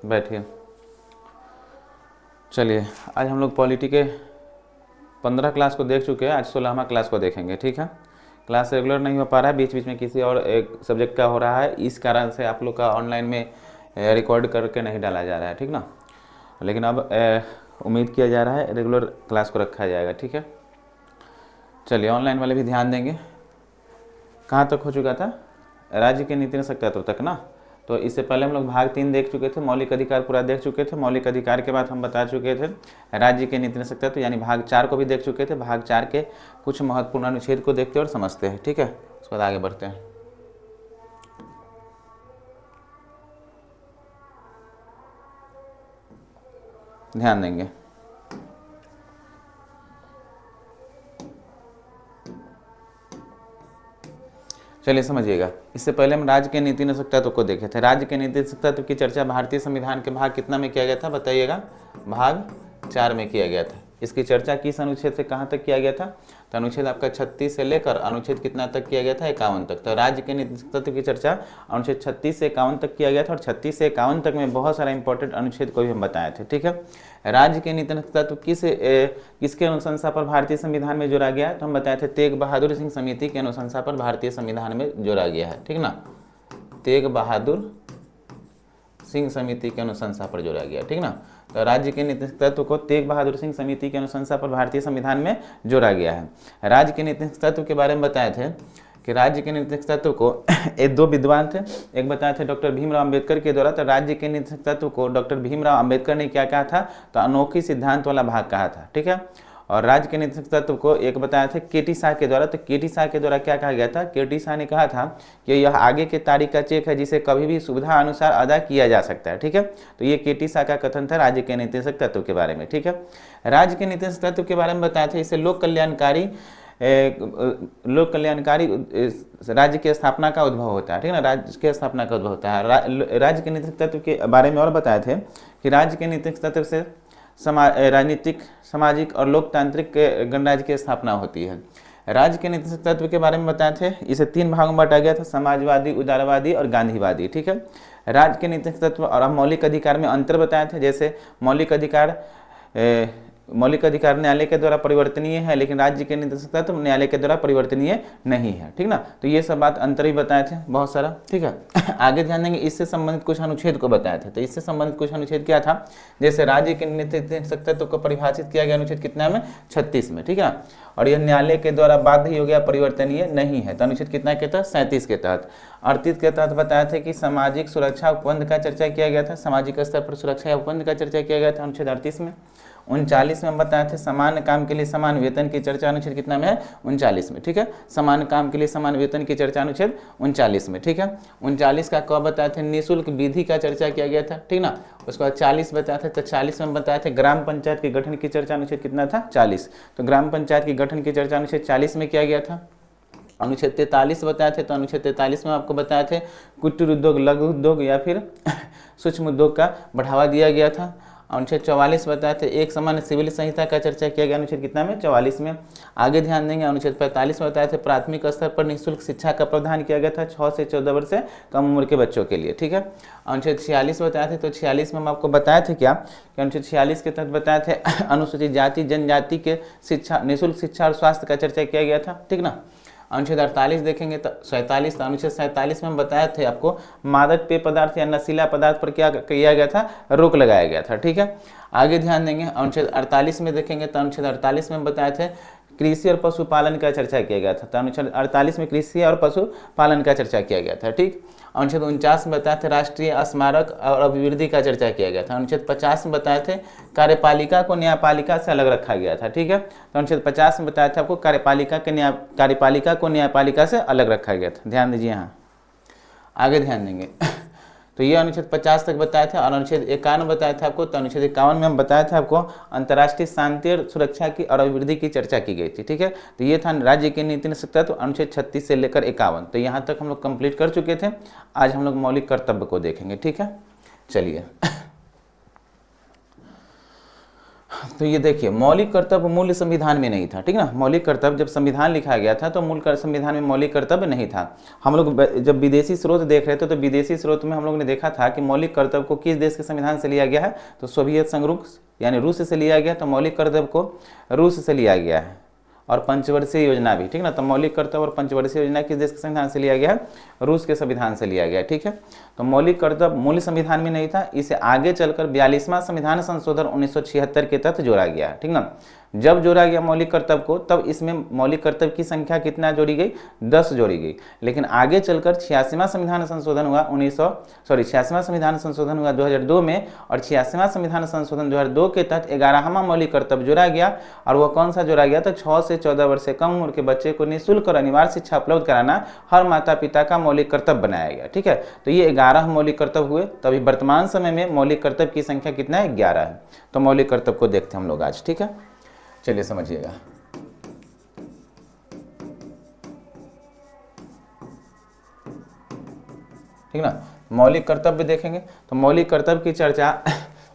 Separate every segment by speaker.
Speaker 1: बैठिए। चलिए, आज हम लोग पॉलिटी के 15 क्लास को देख चुके हैं, आज 16वां क्लास को देखेंगे। ठीक है, क्लास रेगुलर नहीं हो पा रहा है, बीच बीच में किसी और एक सब्जेक्ट का हो रहा है, इस कारण से आप लोग का ऑनलाइन में रिकॉर्ड करके नहीं डाला जा रहा है। ठीक ना, लेकिन अब उम्मीद किया जा रहा है रेगुलर क्लास को रखा जाएगा। ठीक है, चलिए ऑनलाइन वाले भी ध्यान देंगे। कहाँ तक हो चुका था? राज्य के नीति सत्यात्व तक ना। तो इससे पहले हम लोग भाग 3 देख चुके थे, मौलिक अधिकार पूरा देख चुके थे। मौलिक अधिकार के बाद हम बता चुके थे राज्य के नीति सत्यात्व, यानी भाग 4 को भी देख चुके थे। भाग 4 के कुछ महत्वपूर्ण अनुच्छेद को देखते हैं और समझते हैं। ठीक है, उसके बाद आगे बढ़ते हैं। ध्यान देंगे। चलिए समझिएगा, इससे पहले हम राज्य के नीति सत्यात्व को देखे थे। राज्य के नीति सत्यात्व की चर्चा भारतीय संविधान के भाग कितना में किया गया था? बताइएगा। भाग 4 में किया गया था। इसकी चर्चा किस अनुच्छेद से कहाँ तक किया गया था? तो अनुच्छेद आपका 36 से लेकर अनुच्छेद कितना तक किया गया था? 51 तक। तो राज्य के नीति सत्यात्व की चर्चा अनुच्छेद 36 से 51 तक किया गया था, और 36 से 51 तक में बहुत सारा इंपॉर्टेंट अनुच्छेद को भी हम बताए थे। ठीक है, राज्य के नीति सत्यात्व किसके अनुशंसा पर भारतीय संविधान में जोड़ा गया? तो हम बताए थे तेग बहादुर सिंह समिति के अनुशंसा पर भारतीय संविधान में जोड़ा गया है। ठीक ना, तेग बहादुर सिंह समिति के अनुशंसा पर जोड़ा गया। ठीक ना, तो राज्य के नीति तत्व को तेग बहादुर सिंह समिति के अनुशंसा पर भारतीय संविधान में जोड़ा गया है। राज्य के नीति तत्व के बारे में बताए थे कि राज्य के नीति तत्व को एक 2 विद्वान थे, एक बताए थे डॉक्टर भीमराव अंबेडकर के द्वारा। तो राज्य के नीति तत्व को डॉक्टर भीमराव अंबेडकर ने क्या कहा था? तो अनोखी सिद्धांत वाला भाग कहा था। ठीक है, और राज्य के नीति तत्व को एक बताया था केटी शाह के द्वारा। तो केटी शाह के द्वारा क्या कहा गया था? केटी शाह ने कहा था कि यह आगे के तारीख का चेक है जिसे कभी भी सुविधा अनुसार अदा किया जा सकता है। ठीक है, तो ये केटी शाह का कथन था राज्य के नीति तत्व के बारे में। ठीक है, राज्य के नीति तत्व के बारे में बताया था इसे लोक कल्याणकारी राज्य की स्थापना का उद्भव होता है। ठीक है ना, राज्य की स्थापना का उद्भव होता है। राज्य के नीति तत्व के बारे में और बताए थे कि राज्य के नीति तत्व से राजनीतिक, सामाजिक और लोकतांत्रिक गणराज्य की स्थापना होती है। राज्य के नीति तत्व के बारे में बताए थे इसे 3 भागों में बांटा गया था, समाजवादी, उदारवादी और गांधीवादी। ठीक है, राज्य के नीति तत्व और हम मौलिक अधिकार में अंतर बताए थे। जैसे मौलिक अधिकार न्यायालय के द्वारा परिवर्तनीय है, लेकिन राज्य के नीति तत्व न्यायालय के द्वारा परिवर्तनीय नहीं है। ठीक ना, तो ये सब बात अंतर ही बताए थे बहुत सारा। ठीक है, आगे ध्यान देंगे, इससे संबंधित कुछ अनुच्छेद को बताए थे। तो इससे संबंधित कुछ अनुच्छेद क्या था? जैसे राज्य के नीति तत्व को परिभाषित किया गया अनुच्छेद कितना में? 36 में। ठीक है, और यह न्यायालय के द्वारा बाध्य हो गया, परिवर्तनीय नहीं है। तो अनुच्छेद कितना के तहत? 37 के तहत। 38 के तहत बताया था कि सामाजिक सुरक्षा उपबंध का चर्चा किया गया था, सामाजिक स्तर पर सुरक्षा उपबंध का चर्चा किया गया था अनुच्छेद 38 में। 39 में हम बताए थे समान काम के लिए समान वेतन की चर्चा अनुच्छेद कितना में है? 39 में। ठीक है, समान काम के लिए समान वेतन की चर्चा अनुच्छेद 39 में। ठीक है, 39 का कब बताए थे? निःशुल्क विधि का चर्चा किया गया था। ठीक ना, उसके बाद 40 बताए थे, तो 40 में बताए थे ग्राम पंचायत के गठन की चर्चा अनुच्छेद कितना था? 40। तो ग्राम पंचायत के गठन की चर्चा अनुच्छेद 40 में किया गया था। अनुच्छेद 43 बताए थे, तो अनुच्छेद 43 में आपको बताए थे कुटीर उद्योग, लघु उद्योग या फिर सूक्ष्म उद्योग का बढ़ावा दिया गया था। अनुच्छेद 44 बताए थे एक समान सिविल संहिता का चर्चा किया गया अनुच्छेद कितना में? 44 में। आगे ध्यान देंगे, अनुच्छेद 45 में बताए थे प्राथमिक स्तर पर निःशुल्क शिक्षा का प्रावधान किया गया था 6 से 14 वर्ष से कम उम्र के बच्चों के लिए। ठीक है, अनुच्छेद 46 बताए थे, तो 46 में हम आपको बताए थे क्या कि अनुच्छेद 46 के तहत बताए थे अनुसूचित जाति जनजाति के शिक्षा, निःशुल्क शिक्षा और स्वास्थ्य का चर्चा किया गया था। ठीक ना, अनुच्छेद 48 देखेंगे तो 47, अनुच्छेद 47 में हम बताए थे आपको मादक पेय पदार्थ या नशीला पदार्थ पर क्या किया गया था? रोक लगाया गया था। ठीक है, आगे ध्यान देंगे, अनुच्छेद 48 में देखेंगे तो अनुच्छेद 48 में हम बताए थे कृषि और पशुपालन का चर्चा किया गया था। तो अनुच्छेद 48 में कृषि और पशुपालन का चर्चा किया गया था। ठीक, अनुच्छेद 49 में बताए थे राष्ट्रीय स्मारक और अभिवृद्धि का चर्चा किया गया था। अनुच्छेद 50 में बताए थे कार्यपालिका को न्यायपालिका से अलग रखा गया था। ठीक है, तो अनुच्छेद 50 में बताया था आपको कार्यपालिका को न्यायपालिका से अलग रखा गया था। ध्यान दीजिए, यहाँ आगे ध्यान देंगे। तो ये अनुच्छेद 50 तक बताया था, और अनुच्छेद 51 बताया था आपको। तो अनुच्छेद 51 में हम बताया था आपको अंतर्राष्ट्रीय शांति और सुरक्षा की और अभिवृद्धि की चर्चा की गई थी। ठीक है, तो ये था राज्य के नीति तत्व अनुच्छेद 36 से लेकर 51। तो यहाँ तक हम लोग कंप्लीट कर चुके थे। आज हम लोग मौलिक कर्तव्य को देखेंगे। ठीक है, चलिए तो ये देखिए, मौलिक कर्तव्य मूल संविधान में नहीं था, ठीक ना। मौलिक कर्तव्य जब संविधान लिखा गया था तो मूल संविधान में मौलिक कर्तव्य नहीं था। हम लोग जब विदेशी स्रोत देख रहे थे तो विदेशी स्रोत में हम लोगों ने देखा था कि मौलिक कर्तव्य को किस देश के संविधान से लिया गया है, तो सोवियत संघ रूस यानी रूस से लिया गया। तो मौलिक कर्तव्य को रूस से लिया गया है। और पंचवर्षीय योजना भी, ठीक ना। तो मौलिक कर्तव्य और पंचवर्षीय योजना किस देश के संविधान से लिया गया है, रूस के संविधान से लिया गया है, ठीक है। तो मौलिक कर्तव्य मूल संविधान में नहीं था, इसे आगे चलकर 42वां संविधान संशोधन 1976 के तहत जोड़ा गया, ठीक ना। जब जोड़ा गया मौलिक कर्तव्य को, तब इसमें मौलिक कर्तव्य की संख्या कितना जोड़ी गई, 10 जोड़ी गई। लेकिन आगे चलकर 86वां संविधान संशोधन हुआ 86वां संविधान संशोधन हुआ 2002 में, और 86वां संविधान संशोधन 2002 के तहत 11वां मौलिक कर्तव्य जोड़ा गया। और वो कौन सा जोड़ा गया, तो 6 से 14 वर्ष से कम उम्र के बच्चे को निःशुल्क और अनिवार्य शिक्षा उपलब्ध कराना हर माता पिता का मौलिक कर्तव्य बनाया गया, ठीक है। तो ये 11 मौलिक कर्तव्य हुए। तभी वर्तमान समय में मौलिक कर्तव्य की संख्या कितना है, 11 है। तो मौलिक कर्तव्य को देखते हैं हम लोग आज, ठीक है। चलिए समझिएगा। ठीक ना। मौलिक कर्तव्य देखेंगे तो मौलिक कर्तव्य की चर्चा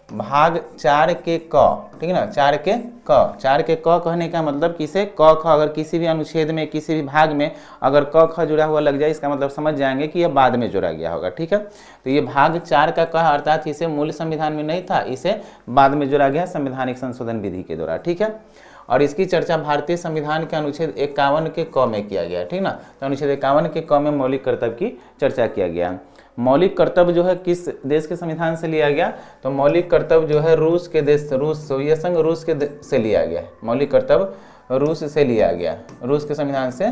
Speaker 1: भाग 4 के क, ठीक है ना, 4 के क कहने का मतलब किसे, क ख अगर किसी भी अनुच्छेद में किसी भी भाग में अगर क ख जुड़ा हुआ लग जाए, इसका मतलब समझ जाएंगे कि यह बाद में जोड़ा गया होगा, ठीक है। तो ये भाग 4 का क अर्थात इसे मूल संविधान में नहीं था, इसे बाद में जोड़ा गया संवैधानिक संशोधन विधि के द्वारा, ठीक है। और इसकी चर्चा भारतीय संविधान के अनुच्छेद 51 के क में किया गया, ठीक ना। तो अनुच्छेद 51 के क में मौलिक कर्तव्य की चर्चा किया गया। मौलिक कर्तव्य जो है किस देश के संविधान से लिया गया, तो मौलिक कर्तव्य जो है रूस के देश, रूस सोवियत संघ रूस के से लिया गया। मौलिक कर्तव्य रूस से लिया गया, रूस के संविधान से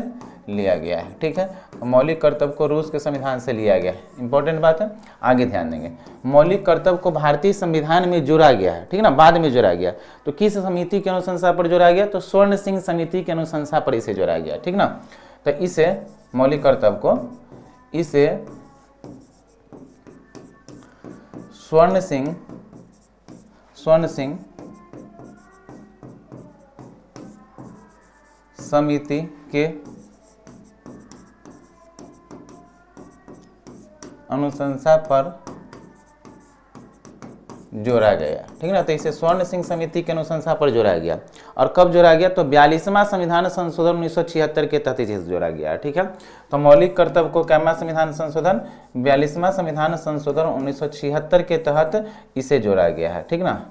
Speaker 1: लिया गया है, ठीक है। तो मौलिक कर्तव्य को रूस के संविधान से लिया गया है, इंपॉर्टेंट बात है, आगे ध्यान देंगे। मौलिक कर्तव्य को भारतीय संविधान में जोड़ा गया है, ठीक ना, बाद में जोड़ा गया। तो किस समिति के अनुशंसा पर जोड़ा गया, तो स्वर्ण सिंह समिति के अनुशंसा पर इसे जोड़ा गया, ठीक ना। तो इसे मौलिक कर्तव्य को इसे स्वर्ण सिंह समिति के अनुशंसा पर जोड़ा गया, ठीक ना। तो इसे स्वर्ण सिंह समिति के अनुशंसा पर जोड़ा गया। और कब जोड़ा गया, तो 42वां संविधान संशोधन 1976 के तहत इसे जोड़ा गया, ठीक है। तो मौलिक कर्तव्य को कैमा संविधान संशोधन, 42वां संविधान संशोधन 1976 के तहत इसे जोड़ा गया है, ठीक ना,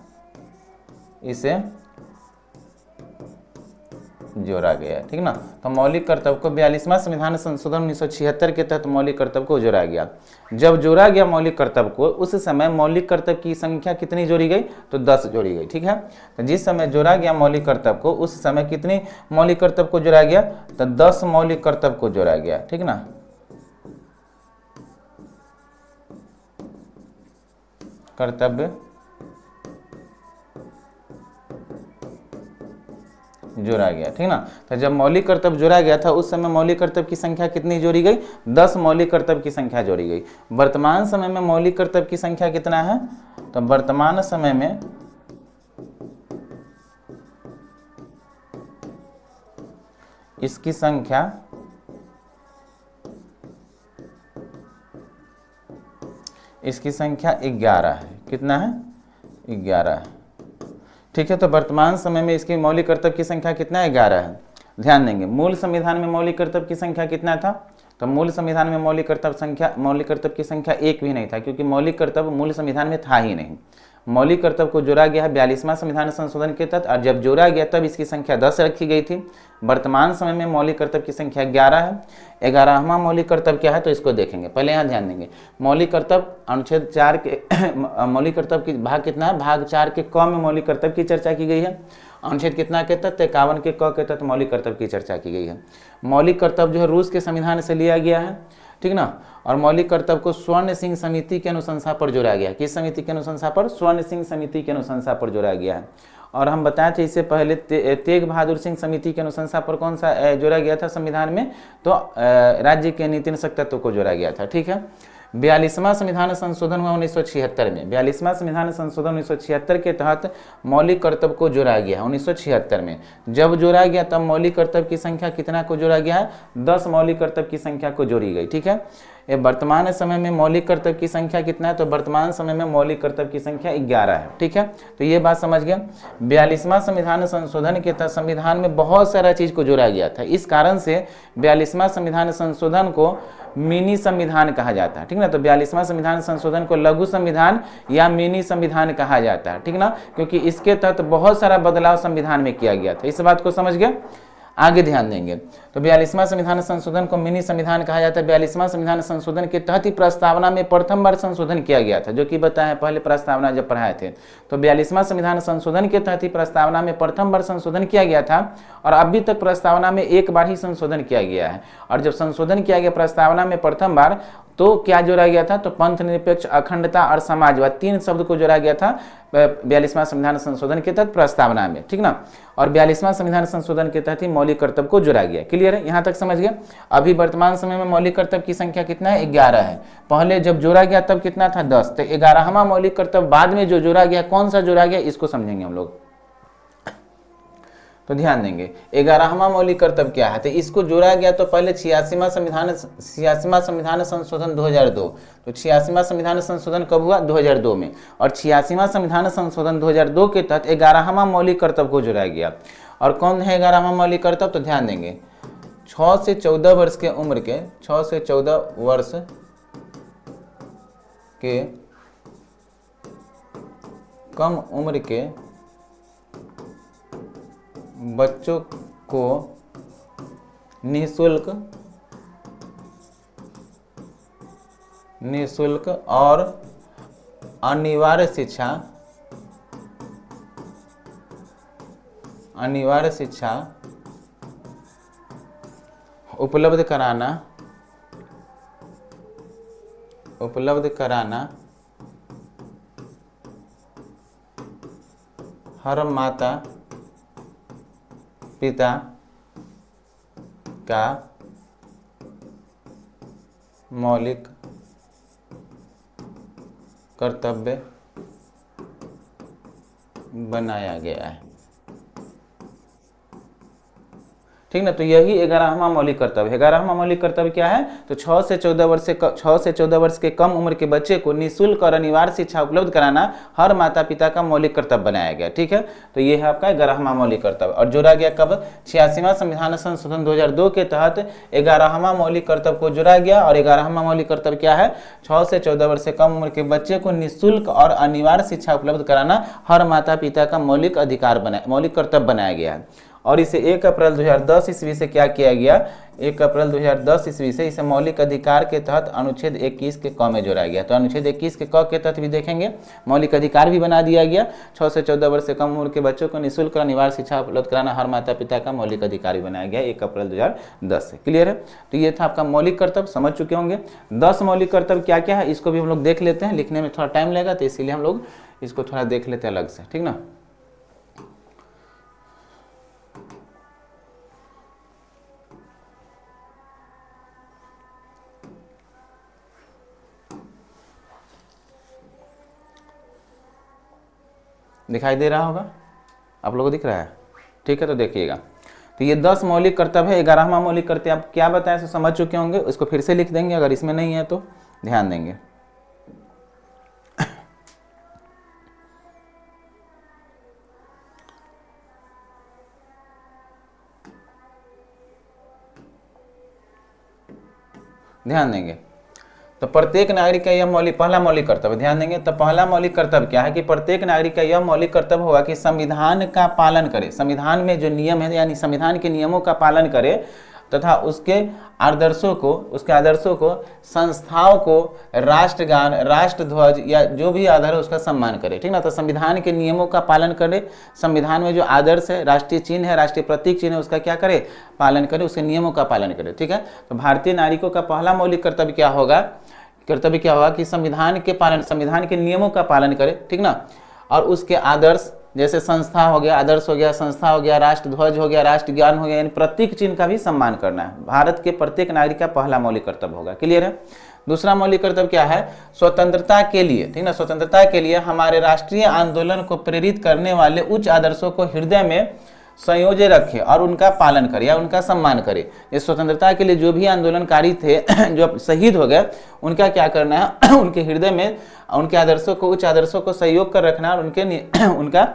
Speaker 1: इसे जोड़ा गया है, ठीक ना। तो मौलिक कर्तव्य को 42वां संविधान संशोधन 1976 के तहत मौलिक कर्तव्य को जोड़ा गया। जब जोड़ा गया मौलिक कर्तव्य को, उस समय मौलिक कर्तव्य की संख्या कितनी जोड़ी गई, तो 10 जोड़ी गई, ठीक है। तो जिस समय जोड़ा गया मौलिक कर्तव्य को, उस समय कितनी मौलिक कर्तव्य को जोड़ा गया, तो 10 मौलिक कर्तव्य को जोड़ा गया, ठीक ना। कर्तव्य जोड़ा गया, ठीक ना। तो जब मौलिक कर्तव्य जोड़ा गया था, उस समय मौलिक कर्तव्य की संख्या कितनी जोड़ी गई, 10 मौलिक कर्तव्य की संख्या जोड़ी गई। वर्तमान समय में मौलिक कर्तव्य की संख्या कितना है, तो वर्तमान समय में इसकी संख्या 11 है। कितना है, 11 है, ठीक है। तो वर्तमान समय में इसकी मौलिक कर्तव्य की संख्या कितना है, 11 है। ध्यान देंगे, मूल संविधान में मौलिक कर्तव्य की संख्या कितना था, तो मूल संविधान में मौलिक कर्तव्य की संख्या 1 भी नहीं था, क्योंकि मौलिक कर्तव्य मूल संविधान में था ही नहीं। मौलिक कर्तव्य को जोड़ा गया है 42वां संविधान संशोधन के तहत, और जब जोड़ा गया तब इसकी संख्या 10 रखी गई थी। वर्तमान समय में मौलिक कर्तव्य की संख्या 11 है। 11वां मौलिक कर्तव्य क्या है, तो इसको देखेंगे। पहले यहाँ ध्यान देंगे, मौलिक कर्तव्य अनुच्छेद 4 के मौलिक कर्तव्य की भाग कितना है, भाग 4 के क में मौलिक कर्तव्य की चर्चा की गई है। अनुच्छेद कितना के तहत, 51 के क के तहत मौलिक कर्तव्य की चर्चा की गई है। मौलिक कर्तव्य जो है रूस के संविधान से लिया गया है, ठीक ना। और मौलिक कर्तव्य को स्वर्ण सिंह समिति के अनुशंसा पर जोड़ा गया। किस समिति के अनुशंसा पर, स्वर्ण सिंह समिति के अनुशंसा पर जोड़ा गया है। और हम बताए थे इससे पहले तेग बहादुर सिंह समिति के अनुशंसा पर कौन सा जोड़ा गया था संविधान में, तो राज्य के नीति निषेध तत्व को जोड़ा गया था, ठीक है। 42वां संविधान संशोधन हुआ 1976 में। 42वां संविधान संशोधन 1976 के तहत मौलिक कर्तव्य को जोड़ा गया 1976 में। जब जोड़ा गया तब मौलिक कर्तव्य की संख्या कितना को जोड़ा गया है, 10 मौलिक कर्तव्य की संख्या को जोड़ी गई, ठीक है। ये वर्तमान समय में मौलिक कर्तव्य की संख्या कितना है, तो वर्तमान समय में मौलिक कर्तव्य की संख्या 11 है। ठीक है, तो ये बात समझ गया। 42वां संविधान संशोधन के तहत संविधान में बहुत सारा चीज को जोड़ा गया था। इस कारण से 42वां संविधान संशोधन को मिनी संविधान कहा जाता है। ठीक ना, तो 42वां संविधान संशोधन को लघु संविधान या मिनी संविधान कहा जाता है। ठीक ना, क्योंकि इसके तहत बहुत सारा बदलाव संविधान में किया गया था। इस बात को समझ गया, आगे ध्यान देंगे। तो 42वां संविधान संशोधन को मिनी संविधान कहा जाता है। 42वां संविधान संशोधन के तहत ही प्रस्तावना में प्रथम बार संशोधन किया गया था, जो कि बताया पहले प्रस्तावना जब पढ़ाए थे। तो 42वां संविधान संशोधन के तहत ही प्रस्तावना में प्रथम बार संशोधन किया गया था, और अभी तक प्रस्तावना में एक बार ही संशोधन किया गया है। और जब संशोधन किया गया प्रस्तावना में प्रथम बार, तो क्या जोड़ा गया था, तो पंथ निरपेक्ष, अखंडता और समाजवाद, 3 शब्द को जोड़ा गया था 42वां संविधान संशोधन के तहत प्रस्तावना में। ठीक ना, और 42वां संविधान संशोधन के तहत ही मौलिक कर्तव्य को जोड़ा गया। क्लियर है, यहाँ तक समझ गया। अभी वर्तमान समय में मौलिक कर्तव्य की संख्या कितना है, 11 है। पहले जब जोड़ा गया तब कितना था, 10। तो 11वां मौलिक कर्तव्य बाद में जो जोड़ा गया, कौन सा जोड़ा गया, इसको समझेंगे हम लोग। तो ध्यान देंगे 11वां मौलिक कर्तव्य क्या है, तो इसको जोड़ा गया तो पहले 86वां संविधान संशोधन 2002। तो 86वां संविधान संशोधन कब हुआ, 2002 में। और 86वां संविधान संशोधन 2002 के तहत 11वां मौलिक कर्तव्य को जोड़ा गया। और कौन है 11वां मौलिक कर्तव्य, तो ध्यान देंगे 6 से 14 वर्ष के उम्र के 6 से 14 वर्ष के कम उम्र के बच्चों को निःशुल्क और अनिवार्य शिक्षा उपलब्ध कराना हर माता पिता का मौलिक कर्तव्य बनाया गया है। ठीक ना, तो यही 11वां मौलिक कर्तव्य है। 11वां मौलिक कर्तव्य क्या है, तो 6 से 14 वर्ष के कम उम्र के बच्चे को निःशुल्क और अनिवार्य शिक्षा उपलब्ध कराना हर माता पिता का मौलिक कर्तव्य बनाया गया। ठीक है, तो ये है आपका 11वां मौलिक कर्तव्य। और जोड़ा गया कब, 86वां संविधान संशोधन 2002 के तहत 11वां मौलिक कर्तव्य को जोड़ा गया। और 11वां मौलिक कर्तव्य क्या है, 6 से 14 वर्ष से कम उम्र के बच्चे को निःशुल्क और अनिवार्य शिक्षा उपलब्ध कराना हर माता पिता का मौलिक कर्तव्य बनाया गया है। और इसे 1 अप्रैल 2010 ईस्वी से क्या किया गया, 1 अप्रैल 2010 ईस्वी से इसे मौलिक अधिकार के तहत अनुच्छेद 21 के क में जोड़ा गया। तो अनुच्छेद 21 के क के तहत भी देखेंगे मौलिक अधिकार भी बना दिया गया। 6 से 14 वर्ष से कम उम्र के बच्चों को निःशुल्क और अनिवार्य शिक्षा उपलब्ध कराना हर माता पिता का मौलिक अधिकार भी बनाया गया 1 अप्रैल 2010 से। क्लियर है, तो ये था आपका मौलिक कर्तव्य, समझ चुके होंगे। 10 मौलिक कर्तव्य क्या क्या है, इसको भी हम लोग देख लेते हैं। लिखने में थोड़ा टाइम लगेगा, तो इसीलिए हम लोग इसको थोड़ा देख लेते हैं अलग से। ठीक ना, दिखाई दे रहा होगा आप लोगों को, दिख रहा है। ठीक है, तो देखिएगा, तो ये 10 मौलिक कर्तव्य है। 11वां मौलिक कर्तव्य आप क्या बताया सो समझ चुके होंगे। इसको फिर से लिख देंगे, अगर इसमें नहीं है तो ध्यान देंगे। ध्यान देंगे, तो प्रत्येक नागरिक का यह पहला मौलिक कर्तव्य, ध्यान देंगे। तो पहला मौलिक कर्तव्य क्या है कि प्रत्येक नागरिक का यह मौलिक कर्तव्य होगा कि संविधान का पालन करे, संविधान में जो नियम है यानी संविधान के नियमों का पालन करे, तथा उसके आदर्शों को, संस्थाओं को, राष्ट्रगान, राष्ट्रध्वज या जो भी आधार है उसका सम्मान करे। ठीक ना, तो संविधान के नियमों का पालन करे, संविधान में जो आदर्श है, राष्ट्रीय चिन्ह है, राष्ट्रीय प्रतीक चिन्ह है, उसका क्या करे, पालन करे, उसके नियमों का पालन करे। ठीक है, तो भारतीय नागरिकों का पहला मौलिक कर्तव्य क्या होगा कि संविधान के नियमों का पालन करे। ठीक ना, और उसके आदर्श, जैसे संस्था हो गया, आदर्श हो गया, संस्था हो गया, राष्ट्रध्वज हो गया, राष्ट्रज्ञान हो गया, यानी प्रतीक चिन्ह का भी सम्मान करना है। भारत के प्रत्येक नागरिक का पहला मौलिक कर्तव्य होगा। क्लियर है। दूसरा मौलिक कर्तव्य क्या है, स्वतंत्रता के लिए, ठीक ना, स्वतंत्रता के लिए हमारे राष्ट्रीय आंदोलन को प्रेरित करने वाले उच्च आदर्शों को हृदय में संयोज्य रखे और उनका पालन करे या उनका सम्मान करे। ये स्वतंत्रता के लिए जो भी आंदोलनकारी थे जो शहीद हो गए, उनका क्या करना है, उनके हृदय में उनके आदर्शों को, उच्च आदर्शों को सहयोग कर रखना और उनका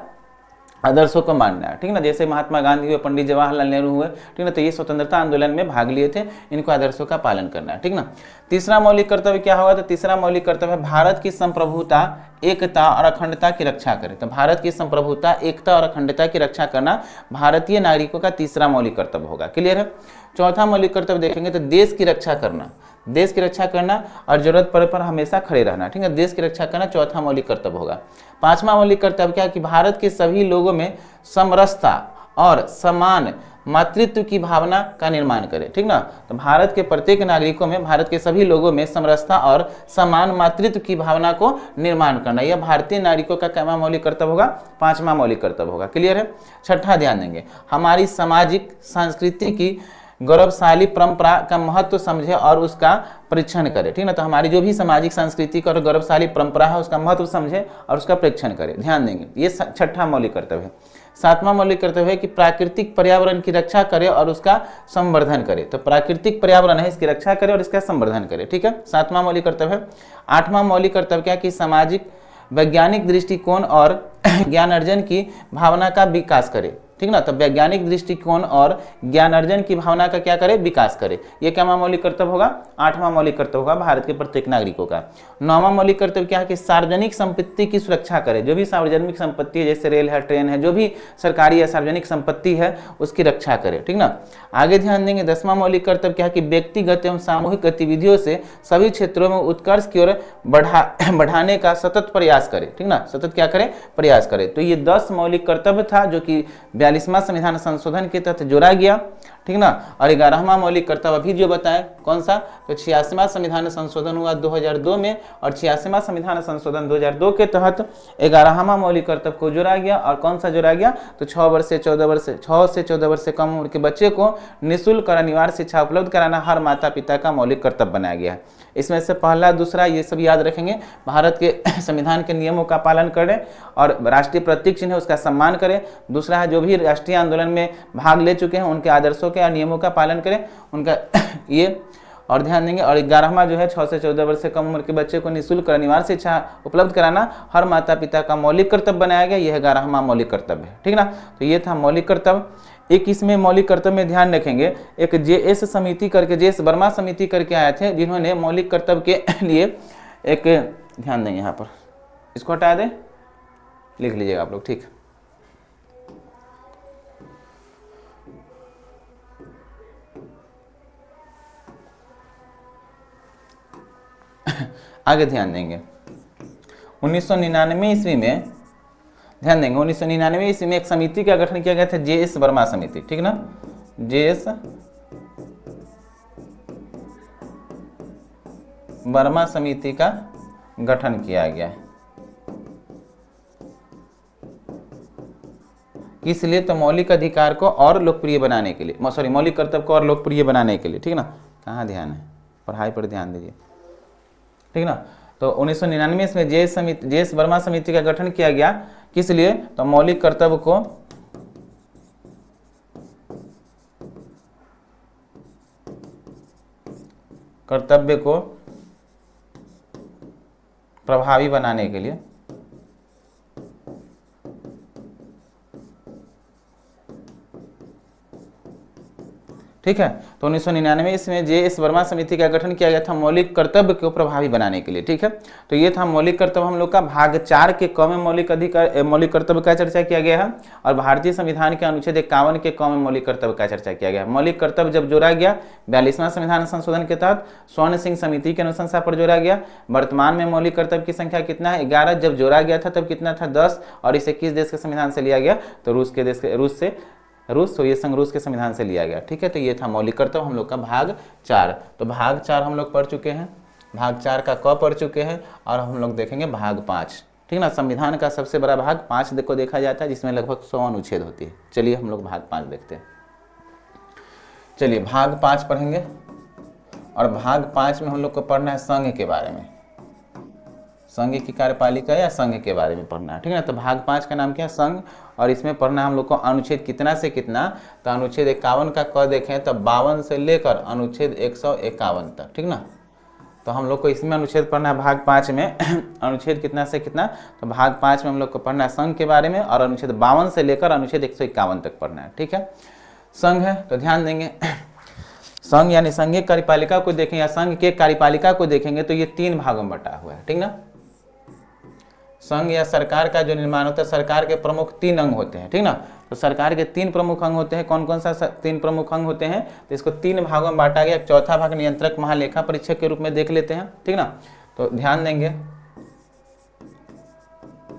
Speaker 1: आदर्शों को मानना है, ठीक ना। जैसे महात्मा गांधी हुए, पंडित जवाहरलाल नेहरू हुए, ठीक ना, तो ये स्वतंत्रता आंदोलन में भाग लिए थे, इनको आदर्शों का पालन करना है, ठीक ना। तीसरा मौलिक कर्तव्य क्या होगा, तो तीसरा मौलिक कर्तव्य है भारत की संप्रभुता, एकता और अखंडता की रक्षा करें। तो भारत की संप्रभुता, एकता और अखंडता की रक्षा करना भारतीय नागरिकों का तीसरा मौलिक कर्तव्य होगा। क्लियर है। चौथा मौलिक कर्तव्य देखेंगे तो देश की रक्षा करना, देश की रक्षा करना और जरूरत पड़े पर हमेशा खड़े रहना, ठीक है। देश की रक्षा करना चौथा मौलिक कर्तव्य होगा। पांचवा मौलिक कर्तव्य क्या कि भारत के सभी लोगों में समरसता और समान मातृत्व की भावना का निर्माण करें, ठीक ना। तो भारत के प्रत्येक नागरिकों में, भारत के सभी लोगों में समरसता और समान मातृत्व की भावना को निर्माण करना, यह भारतीय नागरिकों का क्या मौलिक कर्तव्य होगा, पांचवा मौलिक कर्तव्य होगा। क्लियर है। छठा ध्यान देंगे, हमारी सामाजिक संस्कृति की गौरवशाली परंपरा का महत्व समझे और उसका परीक्षण करे, ठीक ना। तो हमारी जो भी सामाजिक सांस्कृतिक और गौरवशाली परंपरा है उसका महत्व समझे और उसका परीक्षण करे, ध्यान देंगे। ये छठा मौलिक कर्तव्य है। सातवां मौलिक कर्तव्य है कि प्राकृतिक पर्यावरण की रक्षा करे और उसका संवर्धन करे। तो प्राकृतिक पर्यावरण है, इसकी रक्षा करे और इसका संवर्धन करे, ठीक है। सातवां मौलिक कर्तव्य है। आठवां मौलिक कर्तव्य क्या कि सामाजिक वैज्ञानिक दृष्टिकोण और ज्ञान अर्जन की भावना का विकास करे, ठीक ना। तो वैज्ञानिक दृष्टिकोण और ज्ञान अर्जन की भावना का क्या करे, विकास करे। ये क्या मौलिक कर्तव्य होगा, आठवां मौलिक कर्तव्य होगा भारत के प्रत्येक नागरिकों का। नौवां मौलिक कर्तव्य क्या है कि सार्वजनिक संपत्ति की सुरक्षा करे। जो भी सार्वजनिक संपत्ति है, जैसे रेल है, ट्रेन है, जो भी सरकारी या सार्वजनिक संपत्ति है उसकी रक्षा करे, ठीक ना। आगे ध्यान देंगे, 10वां मौलिक कर्तव्य क्या है कि व्यक्तिगत एवं सामूहिक गतिविधियों से सभी क्षेत्रों में उत्कर्ष की ओर बढ़ाने का सतत प्रयास करे, ठीक ना। सतत क्या करे, प्रयास करे। तो ये 10 मौलिक कर्तव्य था जो कि 42वां संविधान संशोधन के तहत जोड़ा गया, ठीक ना। और 11वां मौलिक कर्तव्य अभी जो बताएं कौन सा, तो 86वां संविधान संशोधन हुआ 2002 में और 86वां संविधान संशोधन 2002 के तहत 11वां मौलिक कर्तव्य को जोड़ा गया। और कौन सा जोड़ा गया, तो 6 से 14 वर्ष से कम उम्र के बच्चे को निःशुल्क और अनिवार्य शिक्षा उपलब्ध कराना हर माता पिता का मौलिक कर्तव्य बनाया गया है। इसमें से पहला, दूसरा, ये सब याद रखेंगे। भारत के संविधान के नियमों का पालन करें और राष्ट्रीय प्रतीक चिन्ह है उसका सम्मान करें। दूसरा है जो भी राष्ट्रीय आंदोलन में भाग ले चुके हैं उनके आदर्शों के और नियमों का पालन करें, उनका ये और ध्यान देंगे। और 11वां जो है 6 से 14 वर्ष से कम उम्र के बच्चे को निःशुल्क अनिवार्य शिक्षा उपलब्ध कराना हर माता पिता का मौलिक कर्तव्य बनाया गया। यह 11वां मौलिक कर्तव्य है, ठीक ना। तो ये था मौलिक कर्तव्य। एक इसमें मौलिक कर्तव्य में ध्यान रखेंगे, एक जेएस समिति करके, जेएस वर्मा समिति करके आए थे जिन्होंने मौलिक कर्तव्य के लिए एक, ध्यान देंगे यहाँ पर, इसको हटा दें, लिख लीजिएगा आप लोग, ठीक। आगे ध्यान देंगे 1999 ईस्वी में, ध्यान देंगे 1999 ईस्वी में एक समिति का गठन किया गया था, जेएस वर्मा समिति, ठीक ना। जेएस वर्मा समिति का गठन किया गया, इसलिए तो मौलिक अधिकार को और लोकप्रिय बनाने के लिए, सॉरी मौलिक कर्तव्य को और लोकप्रिय बनाने के लिए, ठीक ना। कहाँ ध्यान है, पढ़ाई पर ध्यान दीजिए, ठीक ना। तो 1999 में जेएस वर्मा समिति का गठन किया गया, किस लिए, तो मौलिक कर्तव्य को प्रभावी बनाने के लिए, ठीक है। तो 1999 इसमें जेएस वर्मा समिति का गठन किया गया था मौलिक कर्तव्य को प्रभावी बनाने के लिए, ठीक है। तो ये था मौलिक कर्तव्य हम लोग का। भाग 4 के क में मौलिक कर्तव्य का चर्चा किया गया है और भारतीय संविधान के अनुच्छेद 51 के क में मौलिक कर्तव्य का चर्चा किया गया है। मौलिक कर्तव्य जब जोड़ा गया 42वां संविधान संशोधन के तहत स्वर्ण सिंह समिति के अनुशंसा पर जोड़ा गया। वर्तमान में मौलिक कर्तव्य की संख्या कितना है, 11। जब जोड़ा गया था तब कितना था, 10। और इसे किस देश के संविधान से लिया गया, तो रूस, सोवियत संघ रूस के संविधान से लिया गया, ठीक है। तो ये था मौलिक कर्तव्य हम लोग का भाग 4। तो भाग 4 हम लोग पढ़ चुके हैं, भाग 4 का क पढ़ चुके हैं और हम लोग देखेंगे भाग 5, ठीक ना। संविधान का सबसे बड़ा भाग 5 को देखा जाता है जिसमें लगभग 100 अनुच्छेद होती है। चलिए हम लोग भाग 5 देखते हैं। चलिए भाग 5 पढ़ेंगे और भाग 5 में हम लोग को पढ़ना है संघ के बारे में। संघ की कार्यपालिका या संघ के बारे में पढ़ना है, ठीक है ना। तो भाग 5 का नाम क्या है, संघ, और इसमें पढ़ना हम लोग को अनुच्छेद कितना से कितना, तो अनुच्छेद 51 का क देखें तो 52 से लेकर अनुच्छेद 151 तक, ठीक ना। तो हम लोग को इसमें अनुच्छेद पढ़ना है भाग 5 में अनुच्छेद कितना से कितना, तो भाग 5 में हम लोग को पढ़ना है संघ के बारे में, और अनुच्छेद 52 से लेकर अनुच्छेद 151 तक पढ़ना है, ठीक है। संघ है तो ध्यान देंगे संघ यानी संघीय कार्यपालिका को देखें या संघ के कार्यपालिका को देखेंगे तो ये 3 भागों में बटा हुआ है, ठीक ना। संघ या सरकार का जो निर्माण होता है, सरकार के प्रमुख 3 अंग होते हैं, ठीक ना। तो सरकार के 3 प्रमुख अंग होते हैं, कौन कौन सा 3 प्रमुख अंग होते हैं, तो इसको 3 भागों में बांटा गया। चौथा भाग नियंत्रक महालेखा परीक्षक के रूप में देख लेते हैं, ठीक ना। तो ध्यान देंगे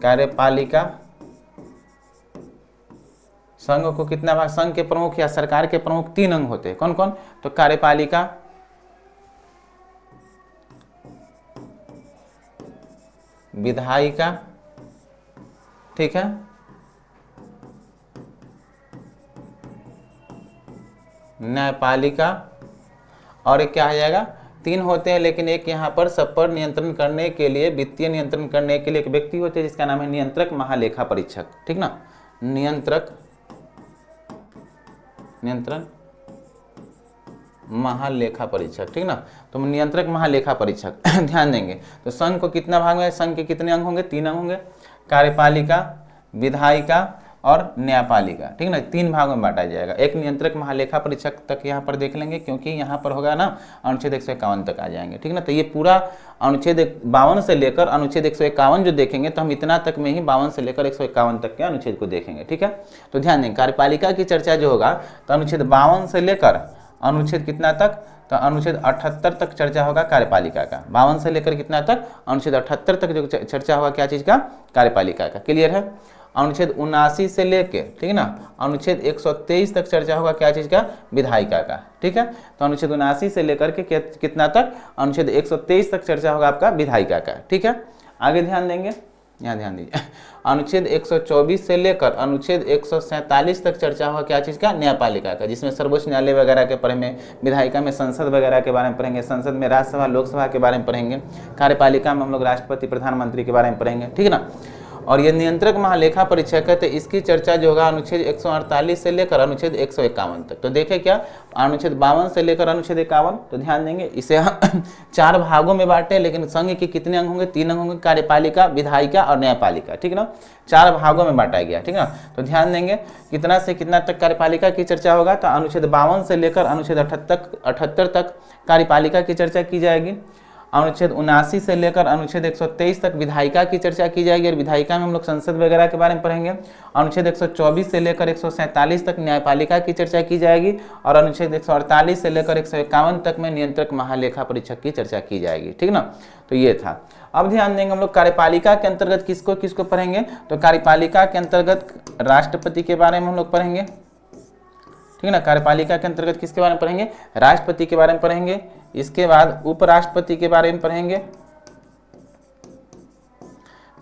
Speaker 1: कार्यपालिका, संघ को कितना भाग, संघ के प्रमुख या सरकार के प्रमुख 3 अंग होते हैं, कौन कौन, तो कार्यपालिका, विधायिका, ठीक है, न्यायपालिका, और एक क्या आ जाएगा, 3 होते हैं, लेकिन एक यहाँ पर सब पर नियंत्रण करने के लिए, वित्तीय नियंत्रण करने के लिए एक व्यक्ति होते हैं जिसका नाम है नियंत्रक महालेखा परीक्षक, ठीक ना। नियंत्रण महालेखा परीक्षक, ठीक ना। तो नियंत्रक महालेखा परीक्षक ध्यान देंगे। तो संघ को कितना भाग में, संघ के कितने अंग होंगे, 3 अंग होंगे, कार्यपालिका, विधायिका और न्यायपालिका, ठीक ना। 3 भागों में बांटा जाएगा। एक नियंत्रक महालेखा परीक्षक तक यहाँ पर देख लेंगे, क्योंकि यहाँ पर होगा ना अनुच्छेद 151 तक आ जाएंगे, ठीक ना। तो ये पूरा अनुच्छेद 52 से लेकर अनुच्छेद 151 जो देखेंगे, तो हम इतना तक में ही 52 से लेकर 151 तक के अनुच्छेद को देखेंगे, ठीक है। तो ध्यान दें, कार्यपालिका की चर्चा जो होगा तो अनुच्छेद 52 से लेकर अनुच्छेद कितना तक, तो अनुच्छेद 78 तक चर्चा होगा कार्यपालिका का। 52 से लेकर कितना तक, अनुच्छेद 78 तक जो चर्चा होगा क्या चीज का, कार्यपालिका का। क्लियर है। अनुच्छेद 79 से लेके, ठीक है ना, अनुच्छेद 123 तक चर्चा होगा क्या चीज का, विधायिका का, ठीक है। तो अनुच्छेद 79 से लेकर के कितना तक, अनुच्छेद 123 तक चर्चा होगा आपका विधायिका का, ठीक है। आगे ध्यान देंगे, यहाँ ध्यान दीजिए, अनुच्छेद 124 से लेकर अनुच्छेद 147 तक चर्चा होगा क्या चीज़ का, न्यायपालिका का, जिसमें सर्वोच्च न्यायालय वगैरह के पढ़ेंगे, विधायिका में संसद वगैरह के बारे में पढ़ेंगे, संसद में राज्यसभा लोकसभा के बारे में पढ़ेंगे, कार्यपालिका में हम लोग राष्ट्रपति प्रधानमंत्री के बारे में पढ़ेंगे, ठीक है ना। और ये नियंत्रक महालेखा परीक्षक है, तो इसकी चर्चा जो होगा अनुच्छेद 148 से लेकर अनुच्छेद 151 तक। तो देखें क्या, अनुच्छेद 52 से लेकर अनुच्छेद 51, तो ध्यान देंगे इसे हम 4 भागों में बांटे, लेकिन संघ के कितने अंग होंगे, 3 अंग होंगे, कार्यपालिका, विधायिका और न्यायपालिका, ठीक है ना। 4 भागों में बांटा गया, ठीक है ना। तो ध्यान देंगे कितना से कितना तक कार्यपालिका की चर्चा होगा, तो अनुच्छेद 52 से लेकर अनुच्छेद 78 तक कार्यपालिका की चर्चा की जाएगी। अनुच्छेद 79 से लेकर अनुच्छेद 123 तक विधायिका की चर्चा की जाएगी, और विधायिका में हम लोग संसद वगैरह के बारे में पढ़ेंगे। अनुच्छेद 124 से लेकर 147 तक न्यायपालिका की चर्चा की जाएगी, और अनुच्छेद 148 से लेकर 151 तक में नियंत्रक महालेखा परीक्षक की चर्चा की जाएगी, ठीक ना। तो ये था। अब ध्यान देंगे हम लोग कार्यपालिका के अंतर्गत किसको किसको पढ़ेंगे, तो कार्यपालिका के अंतर्गत राष्ट्रपति के बारे में हम लोग पढ़ेंगे, ठीक है ना। कार्यपालिका के अंतर्गत किसके बारे में पढ़ेंगे, राष्ट्रपति के बारे में पढ़ेंगे, इसके बाद उपराष्ट्रपति के बारे में पढ़ेंगे,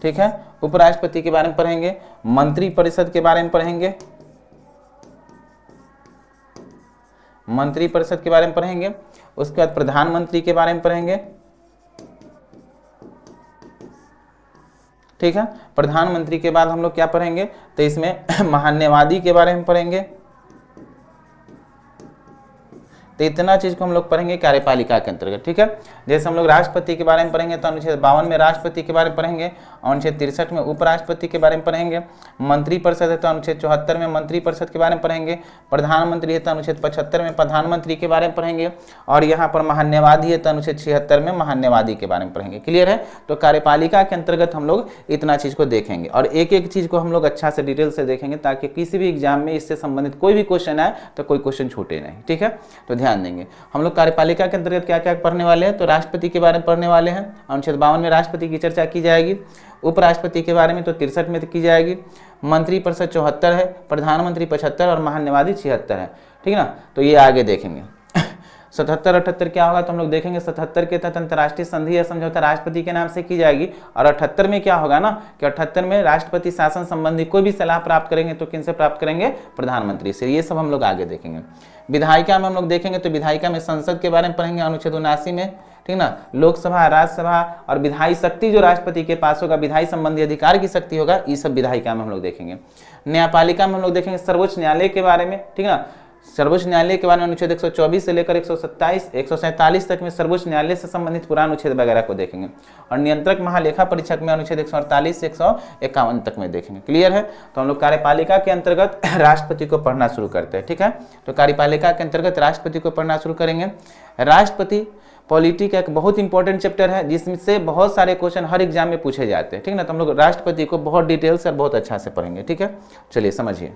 Speaker 1: ठीक है, उपराष्ट्रपति के बारे में पढ़ेंगे, मंत्री परिषद के बारे में पढ़ेंगे, मंत्री परिषद के बारे में पढ़ेंगे, उसके बाद प्रधानमंत्री के बारे में पढ़ेंगे, ठीक है। प्रधानमंत्री के बाद हम लोग क्या पढ़ेंगे, तो इसमें महान्यवादी के बारे में पढ़ेंगे। तो इतना चीज को हम लोग पढ़ेंगे कार्यपालिका के अंतर्गत, ठीक है। जैसे हम लोग राष्ट्रपति के बारे में पढ़ेंगे तो अनुच्छेद 52 में राष्ट्रपति के बारे में पढ़ेंगे, अनुच्छेद 63 में उपराष्ट्रपति के बारे में पढ़ेंगे, मंत्री परिषद है तो अनुच्छेद 74 में मंत्री परिषद के बारे में पढ़ेंगे, प्रधानमंत्री है तो अनुच्छेद 75 में प्रधानमंत्री के बारे में पढ़ेंगे, और यहाँ पर महान्यवादी है तो अनुच्छेद 76 में महान्यवादी के बारे में पढ़ेंगे। क्लियर है। तो कार्यपालिका के अंतर्गत हम लोग इतना चीज को देखेंगे, और एक एक चीज को हम लोग अच्छा से डिटेल से देखेंगे, ताकि किसी भी एग्जाम में इससे संबंधित कोई भी क्वेश्चन आए तो कोई क्वेश्चन छूटे नहीं, ठीक है। तो ध्यान देंगे हम लोग कार्यपालिका के अंतर्गत क्या क्या पढ़ने वाले हैं, तो राष्ट्रपति के बारे में पढ़ने वाले हैं, अनुच्छेद 52 में राष्ट्रपति की चर्चा की जाएगी, उपराष्ट्रपति के बारे में तो 63 में की जाएगी, मंत्री परिषद 74 है, प्रधानमंत्री 75 और महान्यवादी 76 है, ठीक है ना। तो ये आगे देखेंगे। 77 78 क्या होगा, तो हम लोग देखेंगे 77 के तहत अंतर्राष्ट्रीय संधि या समझौता राष्ट्रपति के नाम से की जाएगी, और 78 में क्या होगा ना कि 78 में राष्ट्रपति शासन संबंधी कोई भी सलाह प्राप्त करेंगे तो किनसे प्राप्त करेंगे, प्रधानमंत्री से। ये सब हम लोग आगे देखेंगे। विधायिका में हम लोग देखेंगे तो विधायिका में संसद के बारे में पढ़ेंगे, अनुच्छेद 79 में ठीक ना। लोकसभा, राज्यसभा और विधायी शक्ति जो राष्ट्रपति के पास होगा, विधायी संबंधी अधिकार की शक्ति होगा, ये सब विधायिका में हम लोग देखेंगे। न्यायपालिका में हम लोग देखेंगे सर्वोच्च न्यायालय के बारे में, ठीक ना। सर्वोच्च न्यायालय के बारे में अनुच्छेद 124 से लेकर 147 तक में सर्वोच्च न्यायालय से संबंधित पुराण अनुच्छेद वगैरह को देखेंगे। और नियंत्रक महालेखा परीक्षक में अनुच्छेद 148 से 151 तक में देखेंगे। क्लियर है। तो हम लोग कार्यपालिका के अंतर्गत राष्ट्रपति को पढ़ना शुरू करते हैं, ठीक है। तो कार्यपालिका के अंतर्गत राष्ट्रपति को पढ़ना शुरू करेंगे। राष्ट्रपति पॉलिटी का एक बहुत इंपॉर्टेंट चैप्टर है, जिसमें से बहुत सारे क्वेश्चन हर एग्जाम में पूछे जाते हैं, ठीक ना। तो हम लोग राष्ट्रपति को बहुत डिटेल से और बहुत अच्छा से पढ़ेंगे, ठीक है। चलिए समझिए।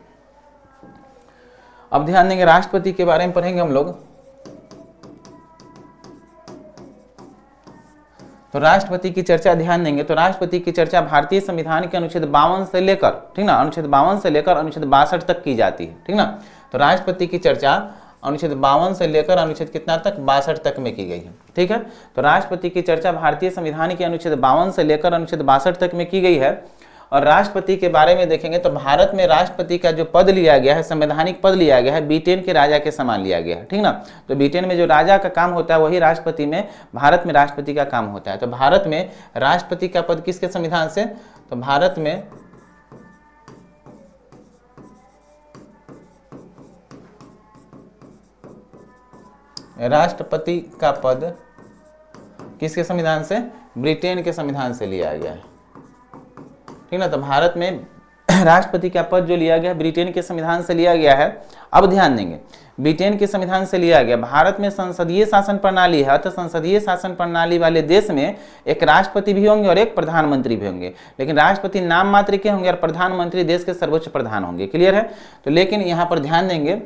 Speaker 1: अब ध्यान देंगे, राष्ट्रपति के बारे में पढ़ेंगे हम लोग। तो राष्ट्रपति की चर्चा ध्यान देंगे, तो राष्ट्रपति की चर्चा भारतीय संविधान के अनुच्छेद 52 से लेकर, ठीक ना, अनुच्छेद 52 से लेकर अनुच्छेद 62 तक की जाती है, ठीक ना। तो राष्ट्रपति की चर्चा अनुच्छेद 52 से लेकर अनुच्छेद कितना तक, 62 तक में की गई है, ठीक है। तो राष्ट्रपति की चर्चा भारतीय संविधान के अनुच्छेद 52 से लेकर अनुच्छेद 62 तक में की गई है। और राष्ट्रपति के बारे में देखेंगे तो भारत में राष्ट्रपति का जो पद लिया गया है, संवैधानिक पद लिया गया है, ब्रिटेन के राजा के समान लिया गया है, ठीक ना। तो ब्रिटेन में जो राजा का काम होता है वही राष्ट्रपति में, भारत में राष्ट्रपति का काम होता है। तो भारत में राष्ट्रपति का पद किसके संविधान से, तो भारत में राष्ट्रपति का पद किसके संविधान से, ब्रिटेन के संविधान से लिया गया है, ठीक ना। तो भारत में राष्ट्रपति का पद जो लिया गया है ब्रिटेन के संविधान से लिया गया है। अब ध्यान देंगे, ब्रिटेन के संविधान से लिया गया। भारत में संसदीय शासन प्रणाली है, तो संसदीय शासन प्रणाली वाले देश में एक राष्ट्रपति भी होंगे और एक प्रधानमंत्री भी होंगे, लेकिन राष्ट्रपति नाम मात्र के होंगे और प्रधानमंत्री देश के सर्वोच्च प्रधान होंगे। क्लियर है। तो लेकिन यहाँ पर ध्यान देंगे,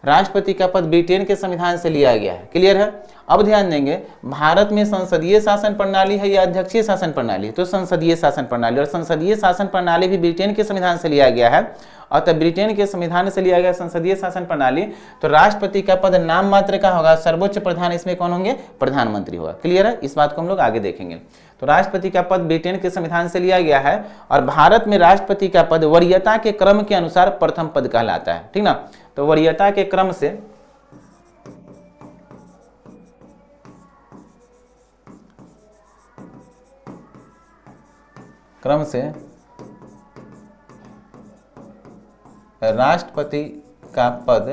Speaker 1: राष्ट्रपति का पद ब्रिटेन के संविधान से लिया गया है। क्लियर है। अब ध्यान देंगे, भारत में संसदीय शासन प्रणाली है या अध्यक्षीय शासन प्रणाली है, तो संसदीय शासन प्रणाली, और संसदीय शासन प्रणाली भी ब्रिटेन के संविधान से लिया गया है। अतः ब्रिटेन के संविधान से लिया गया संसदीय शासन प्रणाली, तो राष्ट्रपति का पद नाम मात्र का होगा, सर्वोच्च प्रधान इसमें कौन होंगे, प्रधानमंत्री होगा। क्लियर है। इस बात को हम लोग आगे देखेंगे। तो राष्ट्रपति का पद ब्रिटेन के संविधान से लिया गया है और भारत में राष्ट्रपति का पद वरीयता के क्रम के अनुसार प्रथम पद कहलाता है, ठीक ना। तो वरीयता के क्रम से राष्ट्रपति का पद